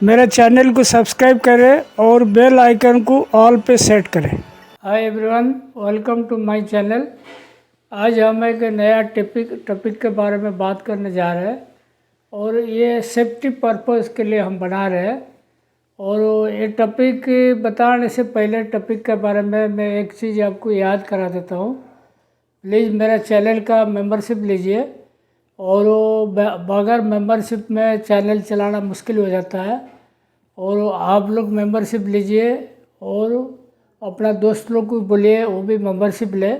मेरे चैनल को सब्सक्राइब करें और बेल आइकन को ऑल पे सेट करें। Hi everyone, welcome to my channel. आज हम एक नया टॉपिक के बारे में बात करने जा रहे हैं और ये सेफ्टी पर्पस के लिए हम बना रहे हैं। और ये टॉपिक बताने से पहले टॉपिक के बारे में मैं एक चीज़ आपको याद करा देता हूँ। प्लीज़ मेरा चैनल का मेंबरशिप लीजिए और बगैर मेंबरशिप में चैनल चलाना मुश्किल हो जाता है। और आप लोग मेंबरशिप लीजिए और अपना दोस्त लोग को बोलिए वो भी मेंबरशिप ले।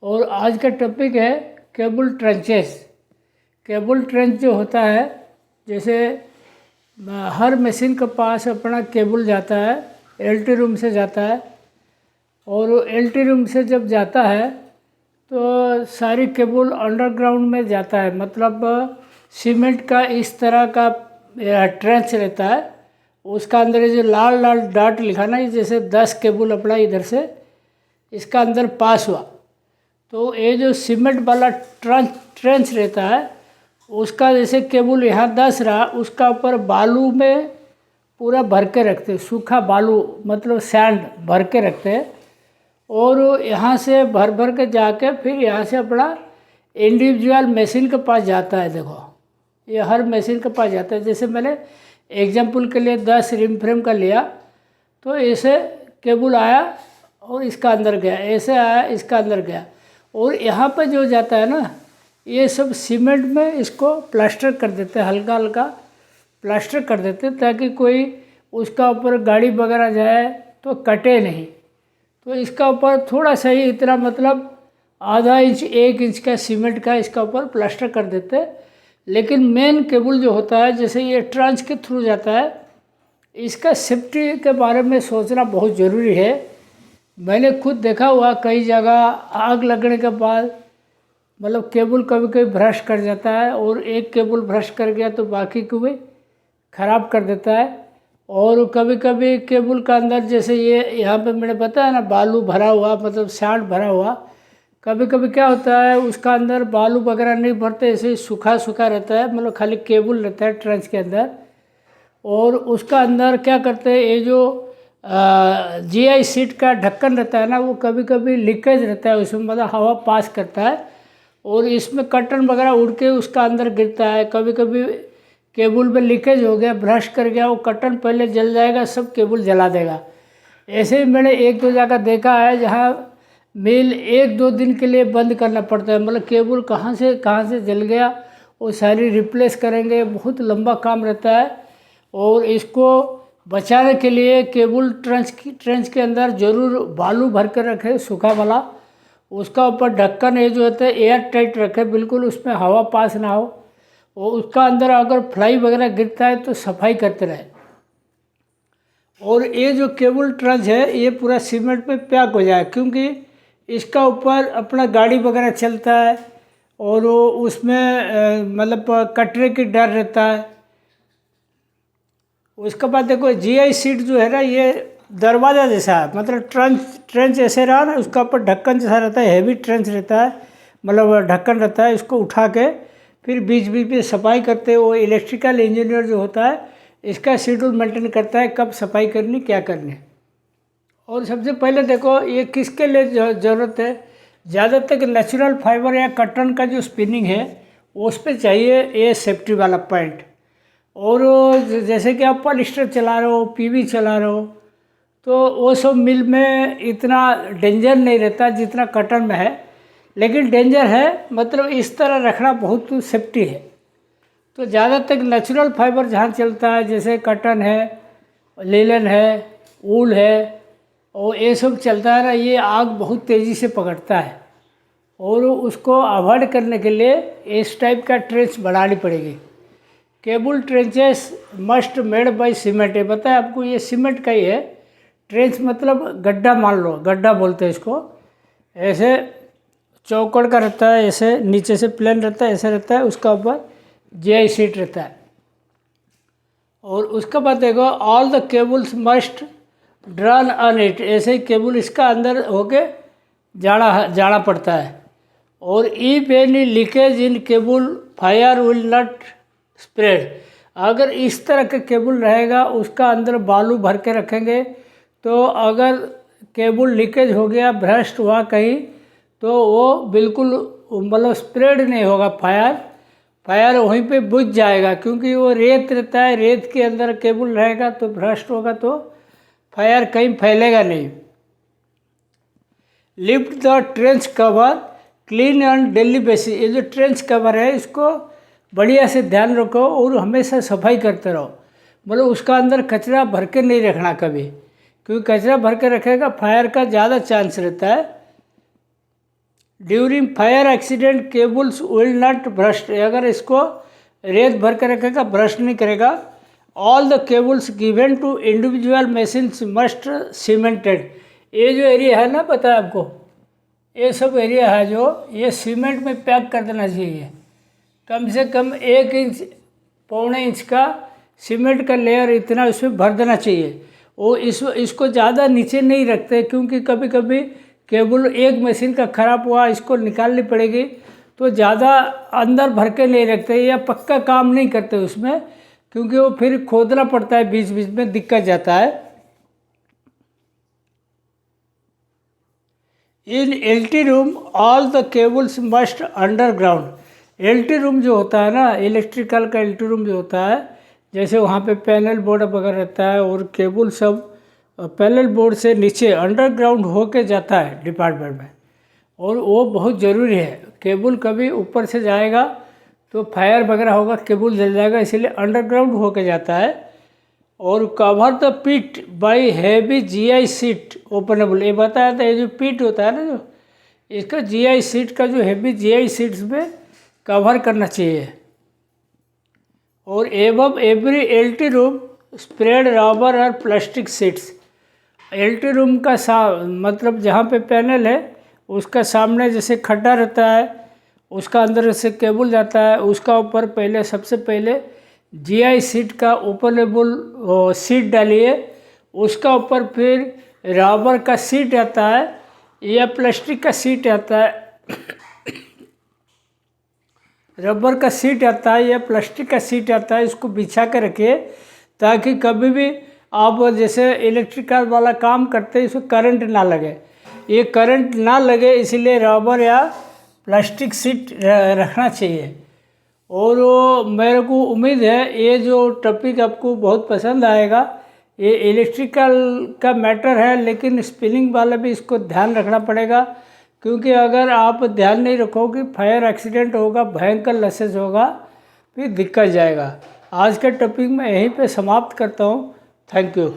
और आज का टॉपिक है केबल ट्रेंचेस। केबल ट्रेंच जो होता है, जैसे हर मशीन के पास अपना केबल जाता है, एलटी रूम से जाता है। और एलटी रूम से जब जाता है तो सारी केबल अंडरग्राउंड में जाता है, मतलब सीमेंट का इस तरह का ट्रेंच रहता है। उसका अंदर ये जो लाल लाल डॉट लिखा ना, जैसे 10 केबल अपना इधर से इसका अंदर पास हुआ, तो ये जो सीमेंट वाला ट्रेंच रहता है उसका जैसे केबल यहाँ 10 रहा, उसका ऊपर बालू में पूरा भर के रखते, सूखा बालू मतलब सैंड भर के रखते हैं। और यहाँ से भर भर के जाके फिर यहाँ से अपना इंडिविजुअल मशीन के पास जाता है। देखो ये हर मशीन के पास जाता है। जैसे मैंने एग्जाम्पल के लिए 10 रिम फ्रेम का लिया, तो ऐसे केबल आया और इसका अंदर गया, ऐसे आया इसका अंदर गया। और यहाँ पर जो जाता है ना, ये सब सीमेंट में इसको प्लास्टर कर देते हैं, हल्का हल्का प्लास्टर कर देते हैं ताकि कोई उसका ऊपर गाड़ी वगैरह जाए तो कटे नहीं। तो इसका ऊपर थोड़ा सा ही, इतना मतलब आधा इंच 1 इंच का सीमेंट का इसका ऊपर प्लास्टर कर देते हैं। लेकिन मेन केबल जो होता है, जैसे ये ट्रांच के थ्रू जाता है, इसका सेफ्टी के बारे में सोचना बहुत ज़रूरी है। मैंने खुद देखा हुआ कई जगह आग लगने के बाद मतलब केबल कभी कभी भ्रष्ट कर जाता है, और एक केबल भ्रष्ट कर गया तो बाकी को भी ख़राब कर देता है। और कभी कभी केबल का अंदर, जैसे ये यहाँ पे मैंने बताया ना, बालू भरा हुआ मतलब सैंड भरा हुआ, कभी कभी क्या होता है उसका अंदर बालू वगैरह नहीं भरते, ऐसे ही सूखा सूखा रहता है, मतलब खाली केबल रहता है ट्रेंच के अंदर। और उसका अंदर क्या करते हैं, ये जो जीआई सीट का ढक्कन रहता है ना, वो कभी कभी लीकेज रहता है, उसमें मतलब हवा पास करता है और इसमें कर्टन वगैरह उड़ के उसका अंदर गिरता है। कभी कभी केबल में लीकेज हो गया, ब्रश कर गया, वो कर्टन पहले जल जाएगा, सब केबल जला देगा। ऐसे ही मैंने 1-2 जगह देखा है जहाँ मिल 1-2 दिन के लिए बंद करना पड़ता है, मतलब केबल कहाँ से जल गया वो सारी रिप्लेस करेंगे, बहुत लंबा काम रहता है। और इसको बचाने के लिए केबल ट्रेंच के अंदर ज़रूर बालू भर कर रखे, सूखा वाला। उसका ऊपर ढक्कन ये जो होता है एयर टाइट रखे, बिल्कुल उसमें हवा पास ना हो। और उसका अंदर अगर फ्लाई वगैरह गिरता है तो सफाई करते रहे। और ये जो केबल ट्रेंच है ये पूरा सीमेंट में पैक हो जाए, क्योंकि इसका ऊपर अपना गाड़ी वगैरह चलता है और वो उसमें मतलब कटरे की डर रहता है। उसके बाद देखो जीआई सीट जो है ना, ये दरवाज़ा जैसा है, मतलब ट्रेंच ऐसे रहा ना, उसका ऊपर ढक्कन जैसा रहता है, हैवी ट्रेंच रहता है, मतलब ढक्कन रहता है। इसको उठा के फिर बीच बीच में सफाई करते हैं। वो इलेक्ट्रिकल इंजीनियर जो होता है इसका शेड्यूल मेंटेन करता है, कब सफाई करनी क्या करनी। और सबसे पहले देखो ये किसके लिए ज़रूरत है, ज़्यादातर नेचुरल फाइबर या कॉटन का जो स्पिनिंग है उस पर चाहिए ये सेफ्टी वाला पॉइंट। और जैसे कि आप पॉलिस्टर चला रहे हो, पीवी चला रहे हो, तो वो सब मिल में इतना डेंजर नहीं रहता जितना कॉटन में है, लेकिन डेंजर है, मतलब इस तरह रखना बहुत सेफ्टी है। तो ज़्यादातर नेचुरल फाइबर जहाँ चलता है, जैसे कॉटन है, लिनन है, वूल है, और ये सब चलता है ना, ये आग बहुत तेज़ी से पकड़ता है। और उसको अवॉइड करने के लिए इस टाइप का ट्रेंच बनानी पड़ेगी। Cable trenches must made by cement है, बताया आपको, ये सीमेंट का ही है। ट्रेंच मतलब गड्ढा, मान लो गड्ढा बोलते हैं इसको। ऐसे चौकड़ का रहता है, ऐसे नीचे से प्लेन रहता है, ऐसे रहता है, उसका ऊपर जीआई सीट रहता है। और उसके बाद देखो all the cables must drawn on it, ऐसे ही केबल इसका अंदर होके जाना पड़ता है। और if any leakage in cable fire will not spread, अगर इस तरह का केबल रहेगा, उसका अंदर बालू भर के रखेंगे, तो अगर केबल लीकेज हो गया, भ्रष्ट हुआ कहीं, तो वो बिल्कुल मतलब स्प्रेड नहीं होगा फायर वहीं पे बुझ जाएगा, क्योंकि वो रेत रहता है, रेत के अंदर केबल रहेगा तो भ्रष्ट होगा तो फायर कहीं फैलेगा नहीं। Lift the trench cover clean on daily basis. ये जो ट्रेंच कवर है इसको बढ़िया से ध्यान रखो और हमेशा सफाई करते रहो, मतलब उसका अंदर कचरा भर के नहीं रखना कभी, क्योंकि कचरा भर के रखेगा फायर का ज़्यादा चांस रहता है। During fire accident cables will not burst. अगर इसको रेत भर के रखेगा ब्रश नहीं करेगा। All the cables given to individual machines must cemented. ये जो एरिया है ना, पता है आपको, ये सब एरिया है जो ये सीमेंट में पैक कर देना चाहिए। कम से कम 1 इंच पौने इंच का सीमेंट का लेयर इतना इसमें भर देना चाहिए। वो इसको ज़्यादा नीचे नहीं रखते, क्योंकि कभी कभी केबल एक मशीन का ख़राब हुआ, इसको निकालनी पड़ेगी, तो ज़्यादा अंदर भर के नहीं रखते या पक्का काम नहीं करते उसमें, क्योंकि वो फिर खोदना पड़ता है, बीच बीच में दिक्कत जाता है। In LT room all the cables must underground. LT room जो होता है ना, इलेक्ट्रिकल का एलटी रूम जो होता है, जैसे वहाँ पे पैनल बोर्ड वगैरह रहता है और केबल सब पैनल बोर्ड से नीचे अंडरग्राउंड होके जाता है डिपार्टमेंट में, और वो बहुत ज़रूरी है। केबल कभी ऊपर से जाएगा तो फायर वगैरह होगा, केबल जल जाएगा, इसीलिए अंडरग्राउंड होके जाता है। और cover the pit by heavy GI sheet openable. ये बताया था, ये जो पिट होता है ना, जो इसका जीआई सीट का जो हैवी जीआई सीट्स में कवर करना चाहिए। और एवं every LT room spread rubber और प्लास्टिक सीट्स। एलटी रूम का मतलब जहाँ पे पैनल है उसका सामने जैसे खड्डा रहता है, उसका अंदर से केबल जाता है, उसका ऊपर पहले सबसे पहले जीआई सीट का ओपनेबल सीट डालिए, उसका ऊपर फिर रबर का सीट आता है या प्लास्टिक का सीट आता है रबर का सीट आता है या प्लास्टिक का सीट आता है, इसको बिछा के रखिए, ताकि कभी भी आप जैसे इलेक्ट्रिकल वाला काम करते हैं इसमें करंट ना लगे। ये करंट ना लगे इसीलिए रबर या प्लास्टिक सीट रखना चाहिए। और मेरे को उम्मीद है ये जो टॉपिक आपको बहुत पसंद आएगा। ये इलेक्ट्रिकल का मैटर है, लेकिन स्पिनिंग वाला भी इसको ध्यान रखना पड़ेगा, क्योंकि अगर आप ध्यान नहीं रखोगे फायर एक्सीडेंट होगा, भयंकर लॉसेस होगा, फिर दिक्कत जाएगा। आज का टॉपिक मैं यहीं पे समाप्त करता हूँ। Thank you.